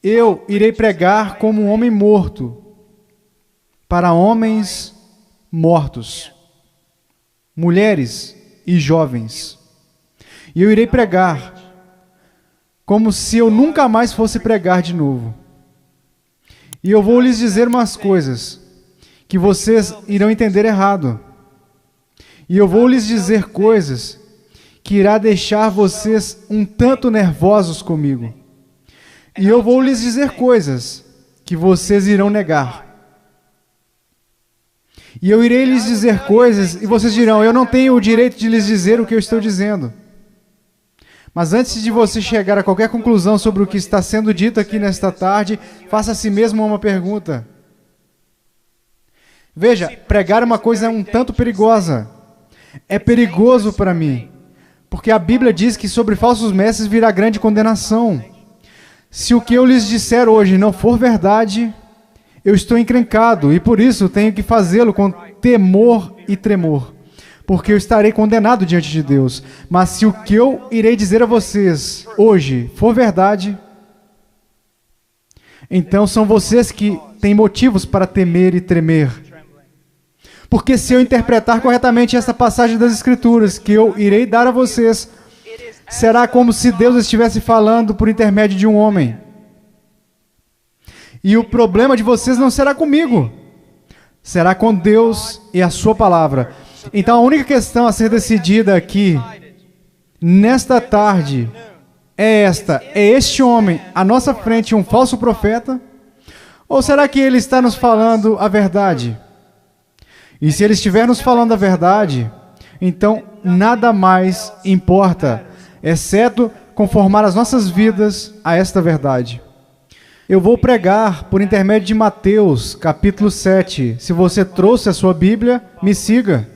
Eu irei pregar como um homem morto para homens mortos, mulheres e jovens. E eu irei pregar como se eu nunca mais fosse pregar de novo. E eu vou lhes dizer umas coisas que vocês irão entender errado. E eu vou lhes dizer coisas que irá deixar vocês um tanto nervosos comigo. E eu vou lhes dizer coisas que vocês irão negar. E eu irei lhes dizer coisas e vocês dirão, eu não tenho o direito de lhes dizer o que eu estou dizendo. Mas antes de você chegar a qualquer conclusão sobre o que está sendo dito aqui nesta tarde, faça a si mesmo uma pergunta. Veja, pregar uma coisa é um tanto perigosa. É perigoso para mim, porque a Bíblia diz que sobre falsos mestres virá grande condenação. Se o que eu lhes disser hoje não for verdade, eu estou encrencado e por isso tenho que fazê-lo com temor e tremor, porque eu estarei condenado diante de Deus. Mas se o que eu irei dizer a vocês hoje for verdade, então são vocês que têm motivos para temer e tremer. Porque se eu interpretar corretamente essa passagem das Escrituras que eu irei dar a vocês, será como se Deus estivesse falando por intermédio de um homem. E o problema de vocês não será comigo, será com Deus e a sua palavra. Então a única questão a ser decidida aqui, nesta tarde, é esta: é este homem à nossa frente um falso profeta? Ou será que ele está nos falando a verdade? E se ele estiver nos falando a verdade, então nada mais importa, exceto conformar as nossas vidas a esta verdade. Eu vou pregar por intermédio de Mateus, capítulo 7. Se você trouxe a sua Bíblia, me siga.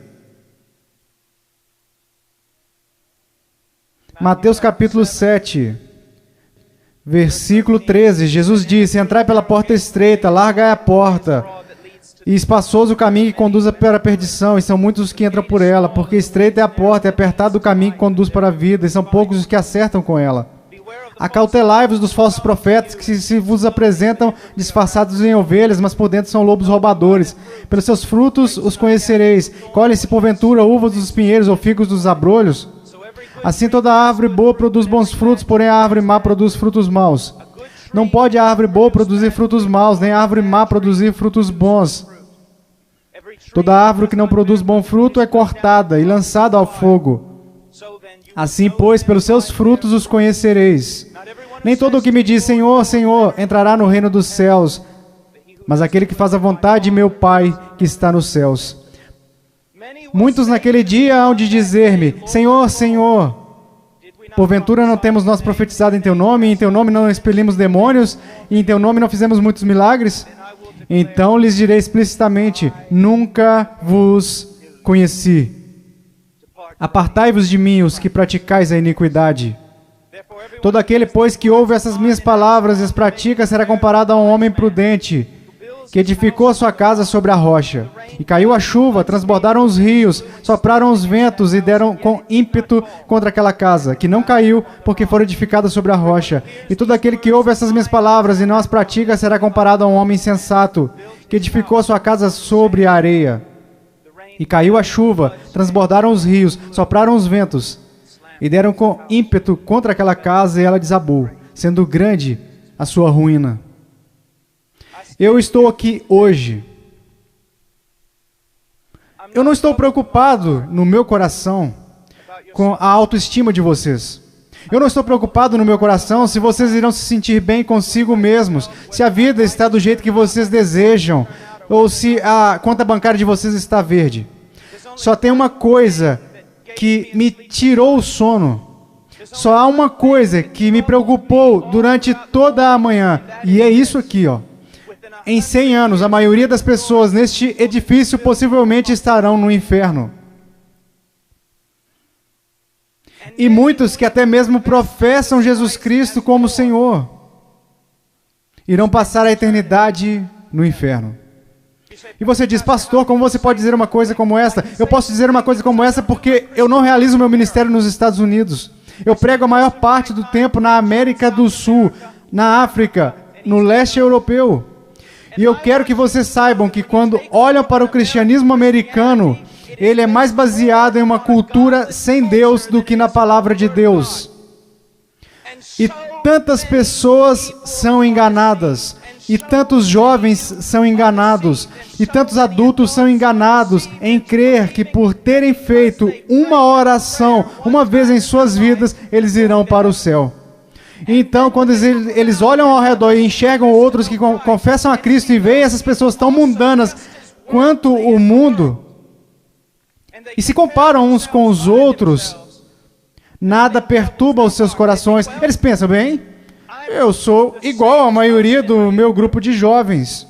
Mateus capítulo 7, versículo 13. Jesus disse, entrai pela porta estreita, larga é a porta, e espaçoso o caminho que conduz para a perdição, e são muitos os que entram por ela, porque estreita é a porta, e apertado o caminho que conduz para a vida, e são poucos os que acertam com ela. Acautelai-vos dos falsos profetas, que se vos apresentam disfarçados em ovelhas, mas por dentro são lobos roubadores. Pelos seus frutos os conhecereis. Colhem-se porventura uvas dos pinheiros ou figos dos abrolhos? Assim toda árvore boa produz bons frutos, porém a árvore má produz frutos maus. Não pode a árvore boa produzir frutos maus, nem a árvore má produzir frutos bons. Toda árvore que não produz bom fruto é cortada e lançada ao fogo. Assim, pois, pelos seus frutos os conhecereis. Nem todo o que me diz, Senhor, Senhor, entrará no reino dos céus, mas aquele que faz a vontade de meu Pai que está nos céus. Muitos naquele dia hão de dizer-me, Senhor, Senhor, porventura não temos nós profetizado em Teu nome, e em Teu nome não expelimos demônios, e em Teu nome não fizemos muitos milagres? Então lhes direi explicitamente, nunca vos conheci. Apartai-vos de mim, os que praticais a iniquidade. Todo aquele, pois, que ouve essas minhas palavras e as pratica, será comparado a um homem prudente, que edificou a sua casa sobre a rocha. E caiu a chuva, transbordaram os rios, sopraram os ventos e deram com ímpeto contra aquela casa, que não caiu, porque foi edificada sobre a rocha. E todo aquele que ouve essas minhas palavras e não as pratica, será comparado a um homem insensato, que edificou a sua casa sobre a areia. E caiu a chuva, transbordaram os rios, sopraram os ventos, e deram com ímpeto contra aquela casa, e ela desabou, sendo grande a sua ruína. Eu estou aqui hoje. Eu não estou preocupado no meu coração com a autoestima de vocês. Eu não estou preocupado no meu coração se vocês irão se sentir bem consigo mesmos, se a vida está do jeito que vocês desejam, ou se a conta bancária de vocês está verde. Só tem uma coisa que me tirou o sono. Só há uma coisa que me preocupou durante toda a manhã. E é isso aqui, ó. Em 100 anos, a maioria das pessoas neste edifício possivelmente estarão no inferno. E muitos que até mesmo professam Jesus Cristo como Senhor irão passar a eternidade no inferno. E você diz, pastor, como você pode dizer uma coisa como essa? Eu posso dizer uma coisa como essa porque eu não realizo meu ministério nos Estados Unidos. Eu prego a maior parte do tempo na América do Sul, na África no leste europeu. E eu quero que vocês saibam que quando olham para o cristianismo americano, ele é mais baseado em uma cultura sem Deus do que na palavra de Deus. E tantas pessoas são enganadas, e tantos jovens são enganados, e tantos adultos são enganados em crer que por terem feito uma oração, uma vez em suas vidas, eles irão para o céu. Então, quando eles olham ao redor e enxergam outros que confessam a Cristo e veem essas pessoas tão mundanas quanto o mundo, e se comparam uns com os outros, nada perturba os seus corações. Eles pensam, bem, eu sou igual à maioria do meu grupo de jovens.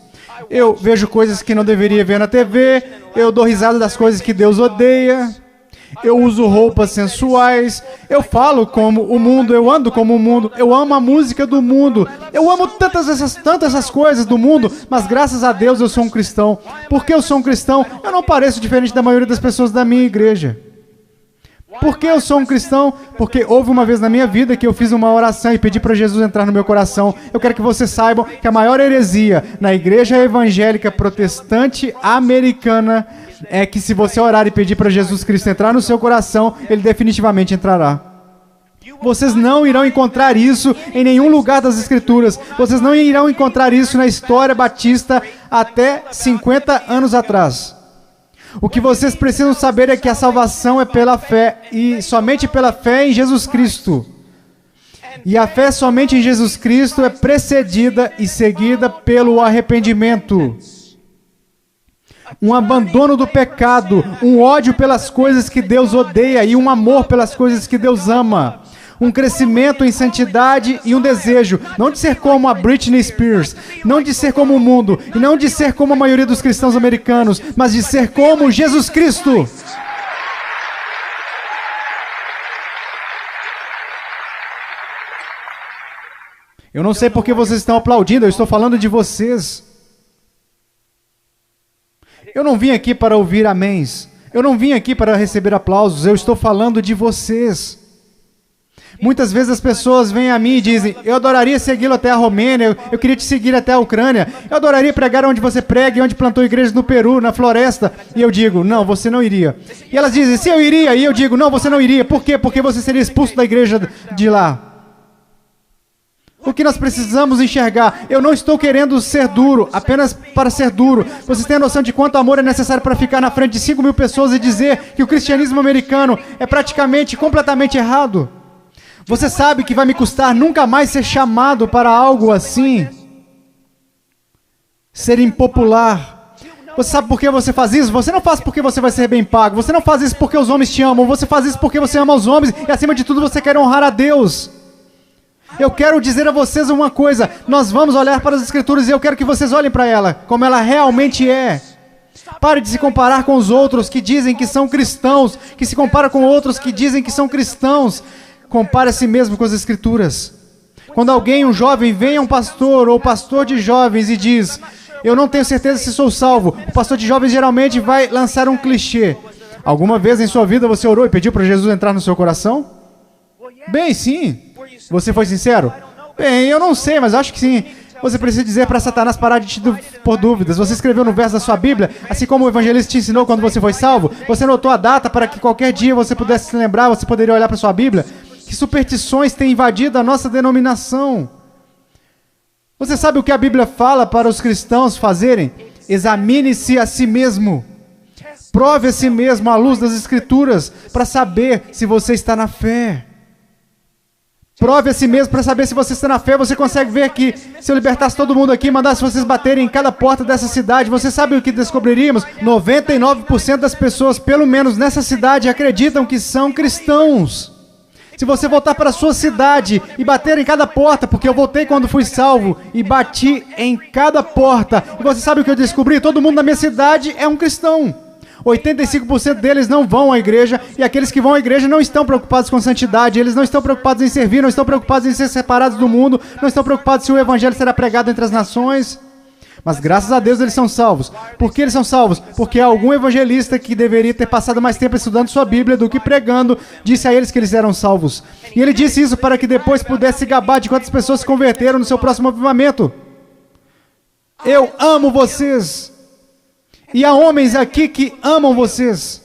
Eu vejo coisas que não deveria ver na TV, eu dou risada das coisas que Deus odeia, eu uso roupas sensuais, eu falo como o mundo, eu ando como o mundo, eu amo a música do mundo, eu amo tantas essas coisas do mundo, mas graças a Deus eu sou um cristão. Porque eu sou um cristão, eu não pareço diferente da maioria das pessoas da minha igreja. Por que eu sou um cristão? Porque houve uma vez na minha vida que eu fiz uma oração e pedi para Jesus entrar no meu coração. Eu quero que vocês saibam que a maior heresia na igreja evangélica protestante americana é que se você orar e pedir para Jesus Cristo entrar no seu coração, ele definitivamente entrará. Vocês não irão encontrar isso em nenhum lugar das Escrituras. Vocês não irão encontrar isso na história batista até 50 anos atrás. O que vocês precisam saber é que a salvação é pela fé, e somente pela fé em Jesus Cristo. E a fé somente em Jesus Cristo é precedida e seguida pelo arrependimento. Um abandono do pecado, um ódio pelas coisas que Deus odeia e um amor pelas coisas que Deus ama. Um crescimento em santidade e um desejo, não de ser como a Britney Spears, não de ser como o mundo, e não de ser como a maioria dos cristãos americanos, mas de ser como Jesus Cristo. Eu não sei por que vocês estão aplaudindo, eu estou falando de vocês. Eu não vim aqui para ouvir améns, eu não vim aqui para receber aplausos, eu estou falando de vocês. Muitas vezes as pessoas vêm a mim e dizem, eu adoraria segui-lo até a Romênia, eu queria te seguir até a Ucrânia, eu adoraria pregar onde você prega e onde plantou igrejas no Peru, na floresta. E eu digo, não, você não iria. E elas dizem, sim, eu iria. E eu digo, não, você não iria. Por quê? Porque você seria expulso da igreja de lá. O que nós precisamos enxergar? Eu não estou querendo ser duro, apenas para ser duro. Vocês têm a noção de quanto amor é necessário para ficar na frente de 5.000 pessoas e dizer que o cristianismo americano é praticamente, completamente errado? Você sabe que vai me custar nunca mais ser chamado para algo assim? Ser impopular. Você sabe por que você faz isso? Você não faz porque você vai ser bem pago. Você não faz isso porque os homens te amam. Você faz isso porque você ama os homens e, acima de tudo, você quer honrar a Deus. Eu quero dizer a vocês uma coisa. Nós vamos olhar para as Escrituras e eu quero que vocês olhem para ela, como ela realmente é. Pare de se comparar com os outros que dizem que são cristãos, que se comparam com outros que dizem que são cristãos. Compare a si mesmo com as Escrituras. Quando alguém, um jovem, vem a um pastor ou pastor de jovens e diz, eu não tenho certeza se sou salvo, o pastor de jovens geralmente vai lançar um clichê. Alguma vez em sua vida você orou e pediu para Jesus entrar no seu coração? Bem, sim. Você foi sincero? Bem, eu não sei, mas acho que sim. Você precisa dizer para Satanás parar de te pôr dúvidas. Você escreveu no verso da sua Bíblia, assim como o evangelista te ensinou quando você foi salvo. Você anotou a data para que qualquer dia você pudesse se lembrar, você poderia olhar para sua Bíblia. Que superstições têm invadido a nossa denominação. Você sabe o que a Bíblia fala para os cristãos fazerem? Examine-se a si mesmo. Prove a si mesmo à luz das Escrituras para saber se você está na fé. Prove a si mesmo para saber se você está na fé. Você consegue ver que se eu libertasse todo mundo aqui e mandasse vocês baterem em cada porta dessa cidade, você sabe o que descobriríamos? 99% das pessoas, pelo menos nessa cidade, acreditam que são cristãos. Se você voltar para a sua cidade e bater em cada porta, porque eu voltei quando fui salvo e bati em cada porta, e você sabe o que eu descobri? Todo mundo na minha cidade é um cristão. 85% deles não vão à igreja, e aqueles que vão à igreja não estão preocupados com santidade, eles não estão preocupados em servir, não estão preocupados em ser separados do mundo, não estão preocupados se o evangelho será pregado entre as nações. Mas graças a Deus eles são salvos. Por que eles são salvos? Porque algum evangelista que deveria ter passado mais tempo estudando sua Bíblia do que pregando, disse a eles que eles eram salvos. E ele disse isso para que depois pudesse se gabar de quantas pessoas se converteram no seu próximo avivamento. Eu amo vocês. E há homens aqui que amam vocês.